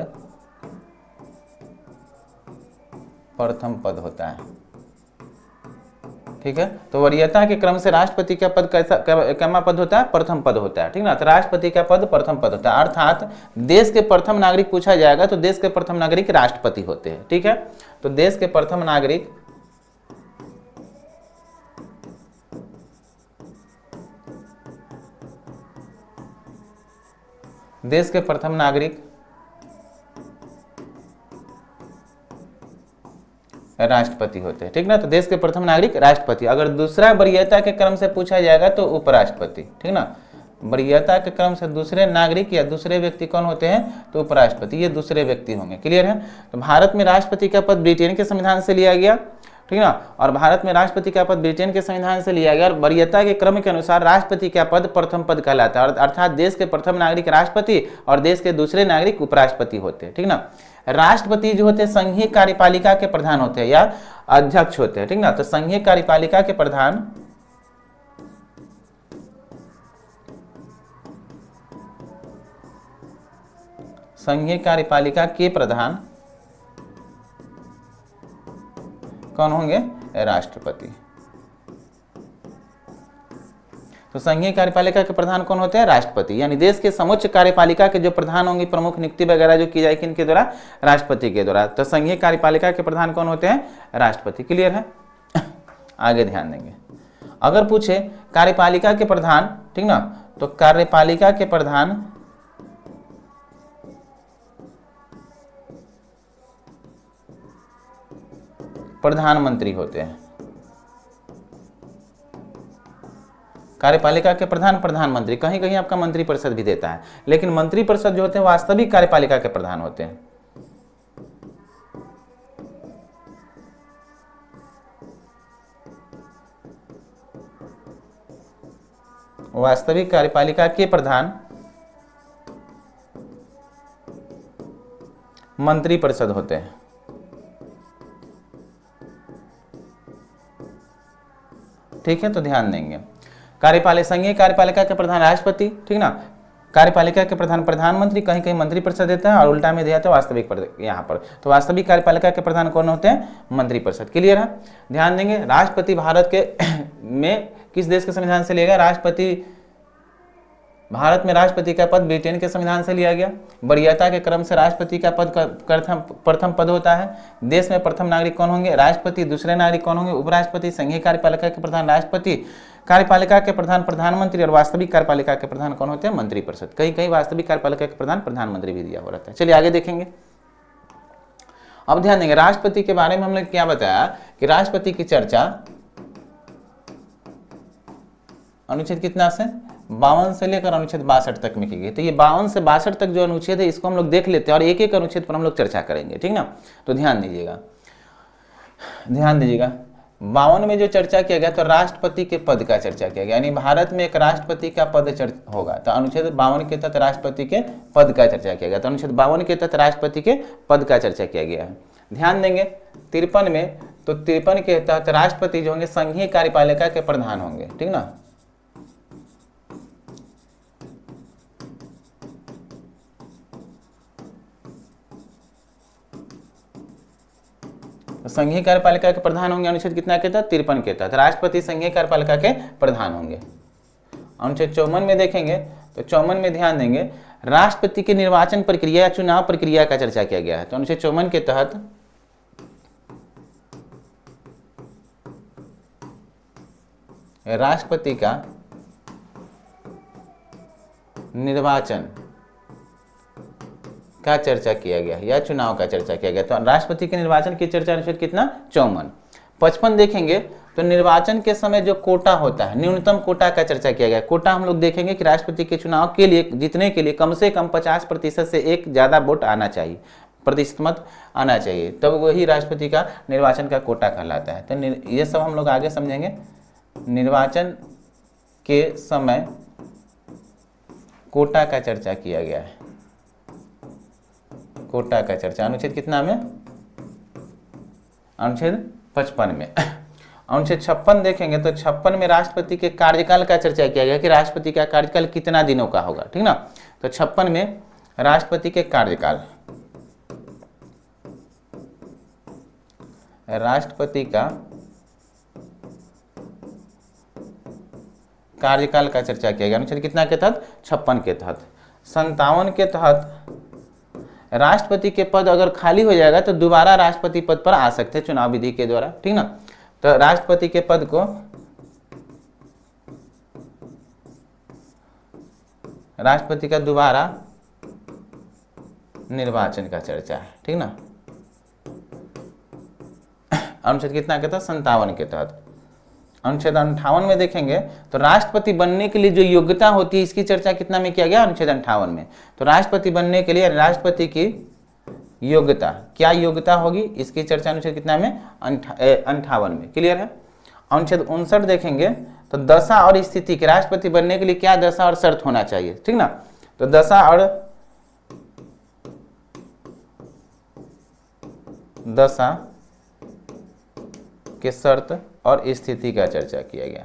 Speaker 1: प्रथम पद होता है, ठीक है। तो वरीयता के क्रम से राष्ट्रपति का पद कैसा पद होता है, प्रथम पद होता है, ठीक ना। तो राष्ट्रपति का पद प्रथम पद होता है, अर्थात देश के प्रथम नागरिक पूछा जाएगा तो देश के प्रथम नागरिक राष्ट्रपति होते हैं, ठीक है। तो देश के प्रथम नागरिक राष्ट्रपति होते हैं, ठीक ना। तो देश के प्रथम नागरिक राष्ट्रपति। अगर दूसरा वरीयता के क्रम से पूछा जाएगा तो उपराष्ट्रपति, ठीक ना। वरीयता के क्रम से दूसरे नागरिक या दूसरे व्यक्ति कौन होते हैं, तो उपराष्ट्रपति, ये दूसरे व्यक्ति होंगे। क्लियर है। तो भारत में राष्ट्रपति का पद ब्रिटेन के संविधान से लिया गया, ठीक ना। और भारत में राष्ट्रपति का पद ब्रिटेन के संविधान से लिया गया और वरीयता के क्रम के अनुसार राष्ट्रपति का पद प्रथम पद कहलाता है, अर्थात देश के प्रथम नागरिक राष्ट्रपति और देश के दूसरे नागरिक उपराष्ट्रपति होते हैं, ठीक ना। राष्ट्रपति जो होते हैं संघीय कार्यपालिका के प्रधान होते हैं या अध्यक्ष होते हैं, ठीक ना। तो संघीय कार्यपालिका के प्रधान कौन होंगे, राष्ट्रपति। तो संघीय कार्यपालिका के प्रधान कौन होते हैं, राष्ट्रपति। यानी देश के समोच्च कार्यपालिका के जो प्रधान होंगे, प्रमुख नियुक्ति वगैरह जो की जाएगी किनके द्वारा, राष्ट्रपति के द्वारा। तो संघीय कार्यपालिका के प्रधान कौन होते हैं, राष्ट्रपति। क्लियर है। आगे ध्यान देंगे, अगर पूछे कार्यपालिका के प्रधान, ठीक ना, तो कार्यपालिका के प्रधान प्रधानमंत्री होते हैं। कार्यपालिका के प्रधान प्रधानमंत्री, कहीं कहीं आपका मंत्रिपरिषद भी देता है, लेकिन मंत्रिपरिषद जो होते हैं वास्तविक कार्यपालिका के प्रधान होते हैं। वास्तविक कार्यपालिका के प्रधान मंत्रिपरिषद होते हैं। ठीक है, तो ध्यान देंगे। कार्यपालिका, संघीय कार्यपालिका के प्रधान राष्ट्रपति, ठीक ना, कार्यपालिका के प्रधान प्रधानमंत्री, कहीं कहीं मंत्रिपरिषद देता है और उल्टा में दिया तो वास्तविक यहाँ पर, तो वास्तविक कार्यपालिका के प्रधान कौन होते हैं? मंत्रिपरिषद। क्लियर है? ध्यान देंगे। राष्ट्रपति भारत के में किस देश के संविधान से लिया गया? राष्ट्रपति, भारत में राष्ट्रपति का पद ब्रिटेन के संविधान से लिया गया। वरीयता के क्रम से राष्ट्रपति का पद प्रथम पद होता है। देश में प्रथम नागरिक कौन होंगे? राष्ट्रपति। दूसरे नागरिक कौन होंगे? उपराष्ट्रपति। संघीय कार्यपालिका के प्रधान राष्ट्रपति, कार्यपालिका के प्रधान प्रधानमंत्री और वास्तविक कार्यपालिका के प्रधान कौन होते हैं? मंत्रिपरिषद। कहीं कहीं वास्तविक कार्यपालिका के प्रधान प्रधानमंत्री भी दिया हुआ रहता है। चलिए आगे देखेंगे। अब ध्यान देंगे, राष्ट्रपति के बारे में हमने क्या बताया कि राष्ट्रपति की चर्चा अनुच्छेद कितना से 52 से लेकर अनुच्छेद 62 तक में की गई। तो ये 52 से 62 तक जो अनुच्छेद है इसको हम लोग देख लेते हैं और एक एक अनुच्छेद पर हम लोग चर्चा करेंगे, ठीक ना। तो ध्यान दीजिएगा, ध्यान दीजिएगा। 52 में जो चर्चा किया गया तो राष्ट्रपति के पद का चर्चा किया गया, यानी भारत में एक राष्ट्रपति का पद होगा। तो अनुच्छेद 52 के तहत राष्ट्रपति के पद का चर्चा किया गया। तो अनुच्छेद 52 के तहत राष्ट्रपति के पद का चर्चा किया गया है। ध्यान देंगे 53 में, तो 53 के तहत राष्ट्रपति जो होंगे संघीय कार्यपालिका के प्रधान होंगे, ठीक ना। संघीय कार्यपालिका के प्रधान होंगे अनुच्छेद कितना के तहत? 53 के तहत राष्ट्रपति संघीय कार्यपालिका के प्रधान होंगे। अनुच्छेद 54 में देखेंगे तो 54 में ध्यान देंगे, राष्ट्रपति के निर्वाचन प्रक्रिया या चुनाव प्रक्रिया का चर्चा किया गया है। तो अनुच्छेद 54 के तहत राष्ट्रपति का निर्वाचन का चर्चा किया गया या चुनाव का चर्चा किया गया। तो राष्ट्रपति के निर्वाचन की चर्चा अनुच्छेद कितना? 54। 55 देखेंगे तो निर्वाचन के समय जो कोटा होता है, न्यूनतम कोटा का चर्चा किया गया। कोटा हम लोग देखेंगे कि राष्ट्रपति के चुनाव के लिए जीतने के लिए कम से कम 50% से एक ज्यादा वोट आना चाहिए, प्रतिशत मत आना चाहिए, तब वही राष्ट्रपति का निर्वाचन का कोटा कहलाता है। तो ये सब हम लोग आगे समझेंगे। निर्वाचन के समय कोटा का चर्चा किया गया है, कोटा का चर्चा अनुच्छेद कितना में? अनुच्छेद 55 में। अनुच्छेद 56 देखेंगे तो 56 में राष्ट्रपति के कार्यकाल का चर्चा किया गया कि राष्ट्रपति का कार्यकाल कितना दिनों का होगा, ठीक ना। तो 56 में राष्ट्रपति के कार्यकाल, राष्ट्रपति का कार्यकाल का चर्चा किया गया अनुच्छेद कितना के तहत? 56 के तहत। 57 के तहत राष्ट्रपति के पद अगर खाली हो जाएगा तो दोबारा राष्ट्रपति पद पर आ सकते हैं चुनाव विधि के द्वारा, ठीक ना। तो राष्ट्रपति के पद को राष्ट्रपति का दोबारा निर्वाचन का चर्चा है, ठीक ना। अनुच्छेद कितना के तहत? 57 के तहत। अनुच्छेद 58 में देखेंगे तो राष्ट्रपति बनने के लिए जो योग्यता होती है इसकी चर्चा कितना में किया गया? अनुच्छेद 58 में। तो राष्ट्रपति बनने के लिए राष्ट्रपति की योग्यता, क्या योग्यता होगी, इसकी चर्चा अनुच्छेद कितना में? 58 में। क्लियर है? अनुच्छेद 59 देखेंगे तो दशा और स्थिति के, राष्ट्रपति बनने के लिए क्या दशा और शर्त होना चाहिए, ठीक ना। तो दशा के शर्त और स्थिति का चर्चा किया गया,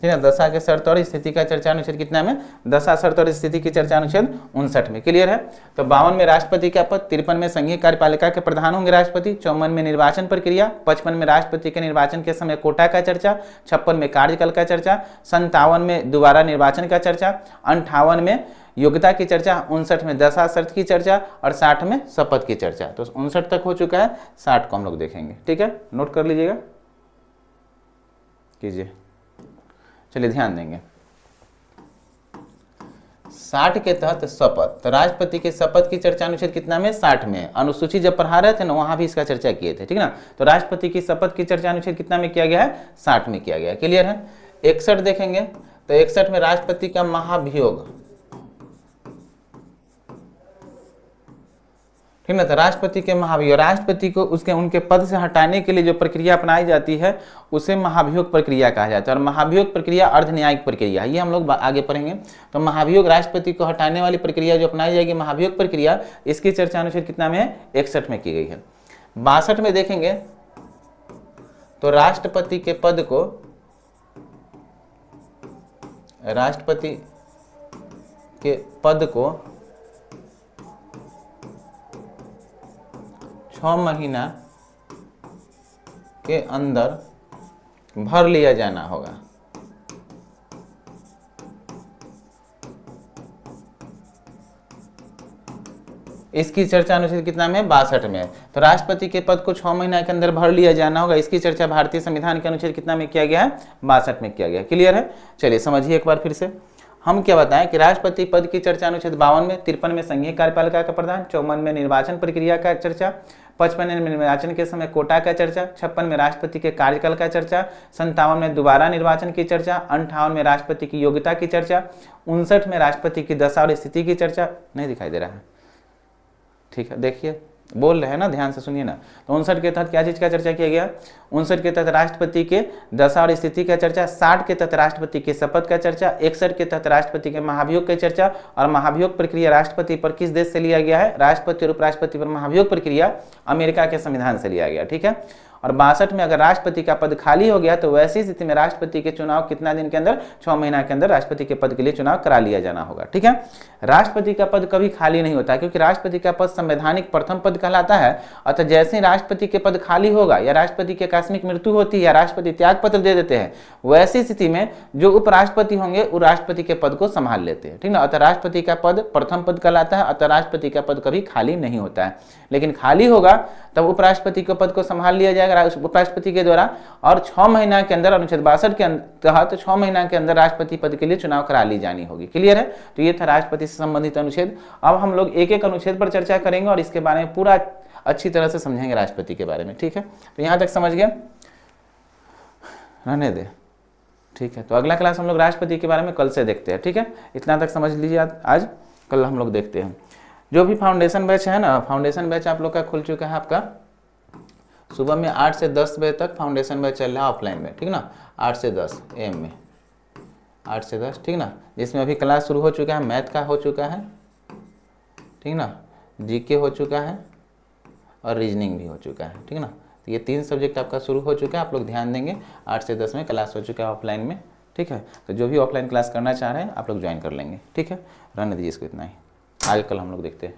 Speaker 1: ठीक है। दशा के शर्त और स्थिति का चर्चा अनुच्छेद कितना में? दशा, शर्त और स्थिति की चर्चा अनुच्छेद 59 में। क्लियर है? तो 52 में राष्ट्रपति का पद, 53 में संघीय कार्यपालिका के प्रधान होंगे राष्ट्रपति, 54 में निर्वाचन प्रक्रिया, 55 में राष्ट्रपति के निर्वाचन के समय कोटा का चर्चा, 56 में कार्यकाल का चर्चा, 57 में दोबारा निर्वाचन का चर्चा, 58 में योग्यता की चर्चा, 59 में दशा शर्त की चर्चा और 60 में शपथ की चर्चा। तो 59 तक हो चुका है, 60 को हम लोग देखेंगे, ठीक है। नोट कर लीजिएगा, कीजिए। चलिए ध्यान देंगे 60 के तहत शपथ, तो राष्ट्रपति के शपथ की चर्चा अनुच्छेद कितना में? 60 में। अनुसूची जब पढ़ा रहे थे ना वहां भी इसका चर्चा किए थे, ठीक ना। तो राष्ट्रपति की शपथ की चर्चा अनुच्छेद कितना में किया गया है? 60 में किया गया। क्लियर है? 61 देखेंगे तो 61 में राष्ट्रपति का महाभियोग, ठीक ना। तो राष्ट्रपति के महाभियोग, राष्ट्रपति को उसके उनके पद से हटाने के लिए जो प्रक्रिया अपनाई जाती है उसे महाभियोग प्रक्रिया कहा जाता है। और महाभियोग प्रक्रिया अर्ध न्यायिक प्रक्रिया है, ये हम लोग आगे पढ़ेंगे। तो महाभियोग, राष्ट्रपति को हटाने वाली प्रक्रिया जो अपनाई जाएगी महाभियोग प्रक्रिया, इसकी चर्चा अनुच्छेद कितना में है? 61 में की गई है। 62 में देखेंगे तो राष्ट्रपति के पद को 6 महीना के अंदर भर लिया जाना होगा। इसकी चर्चा अनुच्छेद कितना में 62 में है। तो राष्ट्रपति के पद को 6 महीना के अंदर भर लिया जाना होगा, इसकी चर्चा भारतीय संविधान के अनुच्छेद कितना में किया गया है? 62 में किया गया। क्लियर है? चलिए समझिए एक बार फिर से। हम क्या बताएं कि राष्ट्रपति पद की चर्चा अनुच्छेद 52 में, 53 में संघीय कार्यपालिका का प्रधान, 54 में निर्वाचन प्रक्रिया का चर्चा, 55 में निर्वाचन के समय कोटा का चर्चा, 56 में राष्ट्रपति के कार्यकाल का चर्चा, 57 में दोबारा निर्वाचन की चर्चा, 58 में राष्ट्रपति की योग्यता की चर्चा, 59 में राष्ट्रपति की दशा और स्थिति की चर्चा। नहीं दिखाई दे रहा है? ठीक है, देखिए बोल रहे हैं ना, ध्यान से सुनिए ना। तो 59 के तहत क्या चीज का चर्चा किया गया? 59 के तहत राष्ट्रपति के दशा और स्थिति का चर्चा, 60 के तहत राष्ट्रपति के शपथ का चर्चा, 61 के तहत राष्ट्रपति के महाभियोग की चर्चा। और महाभियोग प्रक्रिया राष्ट्रपति पर किस देश से लिया गया है? राष्ट्रपति और उपराष्ट्रपति पर महाभियोग प्रक्रिया अमेरिका के संविधान से लिया गया। ठीक है। और 62 में अगर राष्ट्रपति का पद खाली हो गया तो वैसी स्थिति में राष्ट्रपति के चुनाव कितना दिन के अंदर? 6 महीना के अंदर राष्ट्रपति के पद के लिए चुनाव करा लिया जाना होगा। ठीक है। राष्ट्रपति का पद कभी खाली नहीं होता, क्योंकि राष्ट्रपति का पद संवैधानिक प्रथम पद कहलाता है। अतः जैसे ही राष्ट्रपति के पद खाली होगा या राष्ट्रपति की आकस्मिक मृत्यु होती है या राष्ट्रपति त्याग पत्र दे देते हैं, वैसी स्थिति में जो उपराष्ट्रपति होंगे वो राष्ट्रपति के पद को संभाल लेते हैं। ठीक ना। अतः राष्ट्रपति का पद प्रथम पद कहलाता है। अतः राष्ट्रपति का पद कभी खाली नहीं होता है, लेकिन खाली होगा तब उपराष्ट्रपति के पद को संभाल लिया जाएगा उपराष्ट्रपति के द्वारा। और 6 महीना के अंदर अनुच्छेद 62 के तहत 6 महीना के अंदर राष्ट्रपति पद के लिए चुनाव करा ली जानी होगी। क्लियर है? तो ये था राष्ट्रपति से संबंधित अनुच्छेद। अब हम लोग एक एक अनुच्छेद पर चर्चा करेंगे और इसके बारे में पूरा अच्छी तरह से समझेंगे राष्ट्रपति के बारे में। ठीक है। तो यहाँ तक समझ गए? रहने दे। ठीक है। तो अगला क्लास हम लोग राष्ट्रपति के बारे में कल से देखते हैं। ठीक है। इतना तक समझ लीजिए आज, कल हम लोग देखते हैं। जो भी फाउंडेशन बैच है ना, फाउंडेशन बैच आप लोग का खुल चुका है। आपका सुबह में 8 से 10 बजे तक फाउंडेशन बैच चल रहा है ऑफलाइन में। ठीक ना। 8 से 10 AM में, 8 से 10। ठीक ना। जिसमें अभी क्लास शुरू हो चुका है, मैथ का हो चुका है। ठीक ना। GK हो चुका है और रीजनिंग भी हो चुका है। ठीक ना। तो ये 3 सब्जेक्ट आपका शुरू हो चुका है। आप लोग ध्यान देंगे। 8 से 10 में क्लास हो चुका है ऑफलाइन में। ठीक है। तो जो भी ऑफलाइन क्लास करना चाह रहे हैं आप लोग ज्वाइन कर लेंगे। ठीक है। रहने दीजिए इसको इतना ही, आगे कल हम लोग देखते हैं।